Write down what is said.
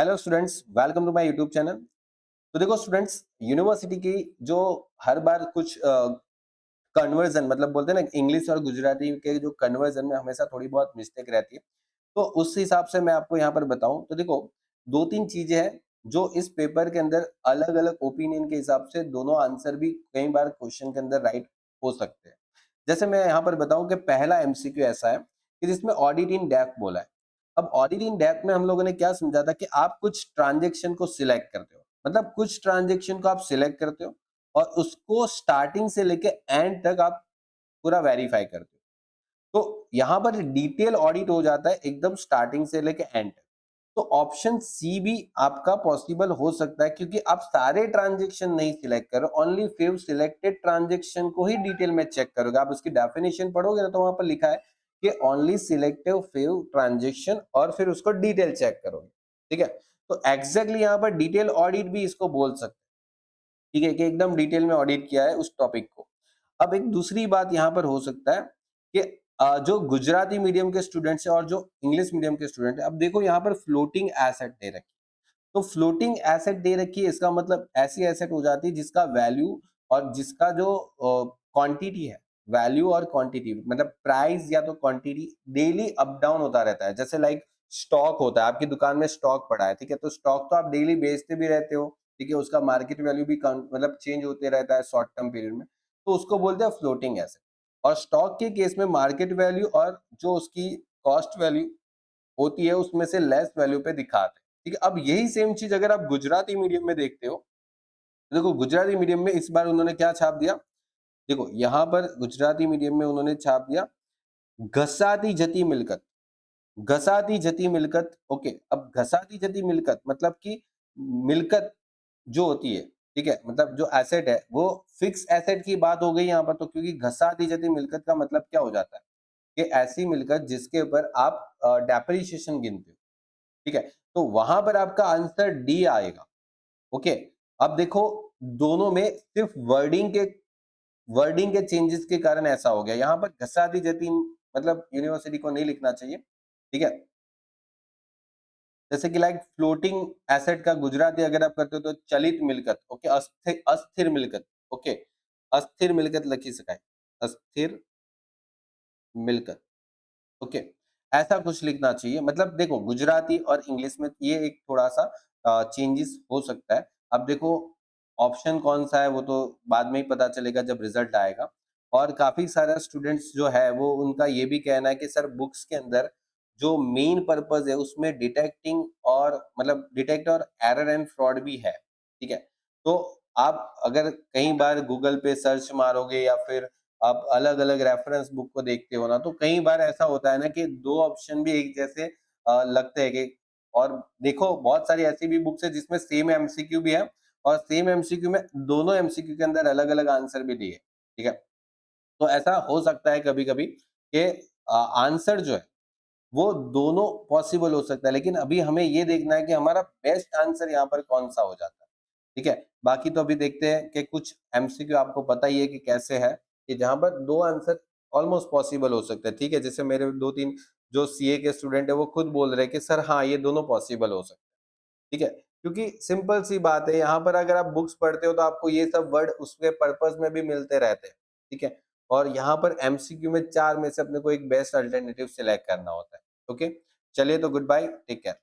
Hello students, welcome to my YouTube channel. तो देखो students, university की जो हर बार कुछ कन्वर्जन मतलब बोलते हैं ना, इंग्लिश और गुजराती के जो कन्वर्जन में हमेशा थोड़ी बहुत मिस्टेक रहती है। तो उस हिसाब से मैं आपको यहाँ पर बताऊं तो देखो, दो तीन चीजें हैं जो इस पेपर के अंदर अलग अलग ओपिनियन के हिसाब से दोनों आंसर भी कई बार क्वेश्चन के अंदर राइट हो सकते हैं। जैसे मैं यहाँ पर बताऊं कि पहला एमसीक्यू ऐसा है कि जिसमें ऑडिट इन डेप्थ बोला है। अब ऑडिट इन डेप्थ में हम लोगों ने क्या समझा था कि आप कुछ ट्रांजेक्शन को सिलेक्ट करते हो, मतलब कुछ ट्रांजेक्शन को आप सिलेक्ट करते हो और उसको स्टार्टिंग से लेके एंड तक आप पूरा वेरीफाई करते हो। तो यहाँ पर डिटेल ऑडिट हो जाता है एकदम स्टार्टिंग से लेके एंड तक। तो ऑप्शन सी भी आपका पॉसिबल हो सकता है, क्योंकि आप सारे ट्रांजेक्शन नहीं सिलेक्ट करो, ओनली फ्यू सिलेक्टेड ट्रांजेक्शन को ही डिटेल में चेक करोगे। आप उसकी डेफिनेशन पढ़ोगे ना, तो वहां पर लिखा है कि ओनली सिलेक्टिव फ्यू ट्रांजेक्शन, और फिर उसको डिटेल चेक करोगे। ठीक है, तो एग्जैक्टली यहाँ पर डिटेल ऑडिट भी इसको बोल सकते हैं। ठीक है, कि एकदम डिटेल में ऑडिट किया है उस टॉपिक को। अब एक दूसरी बात यहाँ पर हो सकता है कि जो गुजराती मीडियम के स्टूडेंट्स हैं और जो इंग्लिश मीडियम के स्टूडेंट हैं, अब देखो यहाँ पर फ्लोटिंग एसेट दे रखी है। तो फ्लोटिंग एसेट दे रखी है, इसका मतलब ऐसी एसेट हो जाती है जिसका वैल्यू और जिसका जो क्वांटिटी है, वैल्यू और क्वांटिटी मतलब प्राइस या तो क्वांटिटी डेली अप डाउन होता रहता है। जैसे लाइक स्टॉक होता है, आपकी दुकान में स्टॉक पड़ा है, ठीक है, तो स्टॉक तो आप डेली बेचते भी रहते हो, ठीक है, उसका मार्केट वैल्यू भी मतलब चेंज होते रहता है शॉर्ट टर्म पीरियड में, तो उसको बोलते हैं फ्लोटिंग एसेट। और स्टॉक के केस में मार्केट वैल्यू और जो उसकी कॉस्ट वैल्यू होती है उसमें से लेस वैल्यू पे दिखाते हैं। ठीक है, अब यही सेम चीज अगर आप गुजराती मीडियम में देखते हो, तो देखो गुजराती मीडियम में इस बार उन्होंने क्या छाप दिया। देखो यहाँ पर गुजराती मीडियम में उन्होंने छाप दिया घसाती जती मिलकत। घसाती जती मिलकत, ओके। अब घसाती जती मिलकत मतलब कि मिलकत जो होती है, ठीक है, मतलब जो एसेट है वो फिक्स एसेट की बात हो गई यहाँ पर। तो क्योंकि घसाती जती मिलकत का मतलब क्या हो जाता है कि ऐसी मिलकत जिसके ऊपर आप डेप्रिसिएशन गिनते हो, ठीक है, तो वहां पर आपका आंसर डी आएगा। ओके, अब देखो दोनों में सिर्फ वर्डिंग के चेंजेस के कारण ऐसा हो गया। यहाँ पर घसाती जती मतलब यूनिवर्सिटी को नहीं लिखना चाहिए, ठीक है। जैसे कि लाइक फ्लोटिंग एसेट का गुजराती अगर आप करते हो तो चलित मिलकत, ओके, अस्थिर अस्थिर मिलकत, ओके, अस्थिर मिलकत लिखी सकाय, अस्थिर मिलकत, ओके, ऐसा कुछ लिखना चाहिए। मतलब देखो गुजराती और इंग्लिश में ये एक थोड़ा सा चेंजेस हो सकता है। अब देखो ऑप्शन कौन सा है वो तो बाद में ही पता चलेगा जब रिजल्ट आएगा। और काफी सारा स्टूडेंट्स जो है वो उनका ये भी कहना है कि सर बुक्स के अंदर जो मेन पर्पस है उसमें डिटेक्टिंग और मतलब डिटेक्ट और एरर एंड फ्रॉड भी है, ठीक है। तो आप अगर कई बार गूगल पे सर्च मारोगे या फिर आप अलग अलग रेफरेंस बुक को देखते हो ना, तो कई बार ऐसा होता है ना कि दो ऑप्शन भी एक जैसे लगते हैं कि, और देखो बहुत सारी ऐसी भी बुक्स है जिसमें सेम एमसीक्यू भी है और सेम एमसीक्यू में दोनों एमसीक्यू के अंदर अलग अलग आंसर भी दिए, ठीक है। तो ऐसा हो सकता है कभी कभी कि आंसर जो है वो दोनों पॉसिबल हो सकता है, लेकिन अभी हमें ये देखना है कि हमारा बेस्ट आंसर यहाँ पर कौन सा हो जाता है, ठीक है। बाकी तो अभी देखते हैं कि कुछ एमसीक्यू आपको पता ही है कि कैसे है, कि जहां पर दो आंसर ऑलमोस्ट पॉसिबल हो सकते हैं, ठीक है। जैसे मेरे दो तीन जो सीए के स्टूडेंट है वो खुद बोल रहे हैं कि सर हाँ ये दोनों पॉसिबल हो सकते हैं, ठीक है। क्योंकि सिंपल सी बात है, यहाँ पर अगर आप बुक्स पढ़ते हो तो आपको ये सब वर्ड उसके पर्पस में भी मिलते रहते हैं, ठीक है। और यहाँ पर एमसीक्यू में चार में से अपने को एक बेस्ट अल्टरनेटिव सिलेक्ट करना होता है। ओके, चलिए तो गुड बाय, टेक केयर।